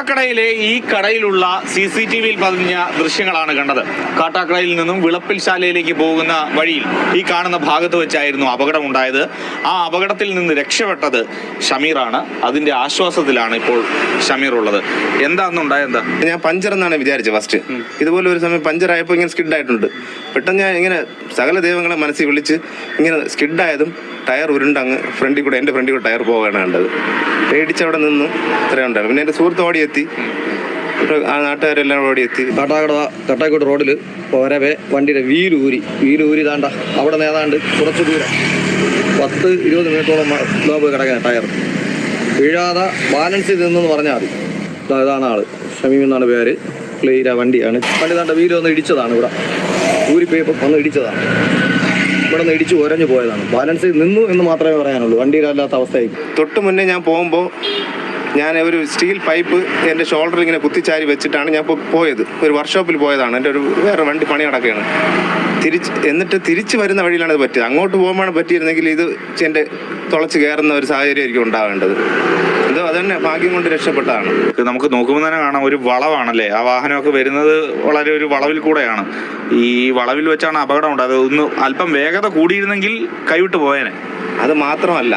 കാട്ടാക്കടയിലെ ഈ കടയിലുള്ള CCTV-യിൽ പതിഞ്ഞ ദൃശ്യങ്ങളാണ് കണ്ടത്. കാട്ടാക്കടയിൽ നിന്നും വിളപ്പിൽ ശാലയിലേക്ക് പോകുന്ന വഴിയിൽ ഈ കാണുന്ന ഭാഗത്ത് വെച്ചായിരുന്നു അപകടമുണ്ടായത്. ആ അപകടത്തിൽ നിന്ന് രക്ഷപ്പെട്ടത് ഷമീറാണ്. അതിന്റെ ആശ്വാസത്തിലാണ് ഇപ്പോൾ ഷമീർ ഉള്ളത്. എന്താണെന്നുണ്ടായെന്താ? ഞാൻ പഞ്ചർ എന്നാണ് വിചാരിച്ചത് ഫസ്റ്റ്. ഇതുപോലെ ഒരു സമയം പഞ്ചറായപ്പോൾ ഇങ്ങനെ സ്കിഡായിട്ടുണ്ട്. പെട്ടെന്ന് ഞാൻ ഇങ്ങനെ സകല ദൈവങ്ങളെ മനസ്സിൽ വിളിച്ച് ഇങ്ങനെ സ്കിഡായതും ടയർ ഉരുണ്ടങ്ങ് ഫ്രണ്ടിൽ കൂടെ എൻ്റെ ഫ്രണ്ടിൽ കൂടെ ടയർ പോവുകയാണ് കണ്ടത്. പേടിച്ചവിടെ നിന്നു ഇത്രയും ഉണ്ടായിരുന്നു. പിന്നെ എൻ്റെ സുഹൃത്ത് ഓടിയെത്തി, ആ നാട്ടുകാരെല്ലാം ഓടിയെത്തി. കട്ടാക്കോട് റോഡിൽ പോരവേ വണ്ടിയുടെ വീലൂരി താണ്ട അവിടെ നിന്ന് ഏതാണ്ട് കുറച്ച് ദൂരം 10-20 മിനിറ്റോളം പോയി കിടക്കാൻ ടയർ വീഴാതെ ബാലൻസ് ചെയ്ത് നിന്നെന്ന് പറഞ്ഞാൽ മതി. ഇതാണ് ആള്, ഷമീം എന്നാണ് പേര്. ക്ലിയർ വണ്ടിയാണ്. വണ്ടി താണ്ട വീല് വന്ന് ഇടിച്ചതാണ്. ഇവിടെ ഊരിപ്പോയപ്പോൾ വന്ന് ഇടിച്ചതാണ്. ഇവിടെ നിന്ന് ഇടിച്ച് ഉരഞ്ഞു പോയതാണ്. ബാലൻസ് നിന്നു എന്ന് മാത്രമേ പറയാനുള്ളൂ. വണ്ടിയിലല്ലാത്ത അവസ്ഥയായി. തൊട്ട് മുന്നേ ഞാൻ പോകുമ്പോൾ ഞാൻ ഒരു സ്റ്റീൽ പൈപ്പ് എൻ്റെ ഷോൾഡറിൽ ഇങ്ങനെ കുത്തിച്ചാരി വെച്ചിട്ടാണ് ഞാൻ പോയത്. ഒരു വർക്ക്ഷോപ്പിൽ പോയതാണ്. എൻ്റെ ഒരു വേറെ വണ്ടി പണി നടക്കുകയാണ്. എന്നിട്ട് തിരിച്ച് വരുന്ന വഴിയിലാണ് ഇത് പറ്റിയത്. അങ്ങോട്ട് പോകുമ്പോഴാണ് പറ്റിയിരുന്നെങ്കിൽ ഇത് എൻ്റെ തുളച്ച് കയറുന്ന ഒരു സാഹചര്യമായിരിക്കും ഉണ്ടാവേണ്ടത്. എന്തോ അതന്നെ ഭാഗ്യം കൊണ്ട് രക്ഷപ്പെട്ടതാണ്. നമുക്ക് നോക്കുമ്പോൾ തന്നെ കാണാം, ഒരു വളവാണല്ലേ. ആ വാഹനമൊക്കെ വരുന്നത് വളരെ ഒരു വളവിൽ കൂടെയാണ്. ഈ വളവിൽ വെച്ചാണ് അപകടം ഉണ്ടായത്. ഒന്ന് അല്പം വേഗത കൂടിയിരുന്നെങ്കിൽ കൈവിട്ട് പോയേനെ. അത് മാത്രമല്ല,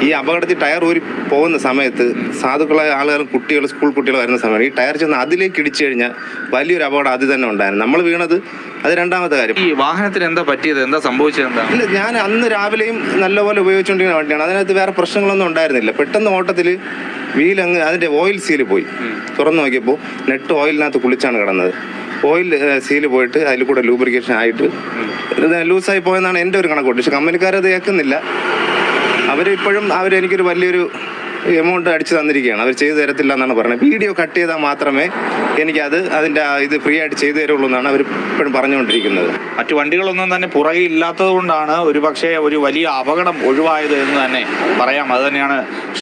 ഈ അപകടത്തിൽ ടയർ ഊരി പോകുന്ന സമയത്ത് സാധുക്കളായ ആളുകളും കുട്ടികൾ, സ്കൂൾ കുട്ടികൾ വരുന്ന സമയം ഈ ടയർ ചെന്ന് അതിലേക്ക് ഇടിച്ചു കഴിഞ്ഞാൽ വലിയൊരു അപകടം അത് തന്നെ ഉണ്ടായിരുന്നു. നമ്മൾ വീണത് അത് രണ്ടാമത്തെ കാര്യം. ഈ വാഹനത്തിന് എന്താ പറ്റിയത്, എന്താ സംഭവിച്ചത്? എന്താ? ഇല്ല, ഞാൻ അന്ന് രാവിലെയും നല്ലപോലെ ഉപയോഗിച്ചുകൊണ്ടിരിക്കുന്ന വണ്ടിയാണ്. അതിനകത്ത് വേറെ പ്രശ്നങ്ങളൊന്നും ഉണ്ടായിരുന്നില്ല. പെട്ടെന്ന് ഓട്ടത്തിൽ വീലങ്ങ് അതിൻ്റെ ഓയിൽ സീല് പോയി. തുറന്നു നോക്കിയപ്പോൾ നെറ്റ് ഓയിലിനകത്ത് കുളിച്ചാണ് കിടന്നത്. ഓയിൽ സീല് പോയിട്ട് അതിൽ കൂടെ ലൂബ്രിക്കേഷൻ ആയിട്ട് ലൂസായി പോയെന്നാണ് എൻ്റെ ഒരു കണക്ക്. പക്ഷെ കമ്പനിക്കാരത് കേൾക്കുന്നില്ല. അവരിപ്പോഴും എനിക്കൊരു വലിയൊരു എമൗണ്ട് അടിച്ചു തന്നിരിക്കുകയാണ്. അവർ ചെയ്തു തരത്തില്ല എന്നാണ് പറയുന്നത്. വീഡിയോ കട്ട് ചെയ്താൽ മാത്രമേ എനിക്കത് അതിൻ്റെ ഇത് ഫ്രീ ആയിട്ട് ചെയ്തു തരുള്ളൂ എന്നാണ് അവർ ഇപ്പോഴും പറഞ്ഞുകൊണ്ടിരിക്കുന്നത്. മറ്റു വണ്ടികളൊന്നും തന്നെ പുറകെ ഇല്ലാത്തത് കൊണ്ടാണ് ഒരു പക്ഷേ ഒരു വലിയ അപകടം ഒഴിവായത് എന്ന് തന്നെ പറയാം. അത് തന്നെയാണ്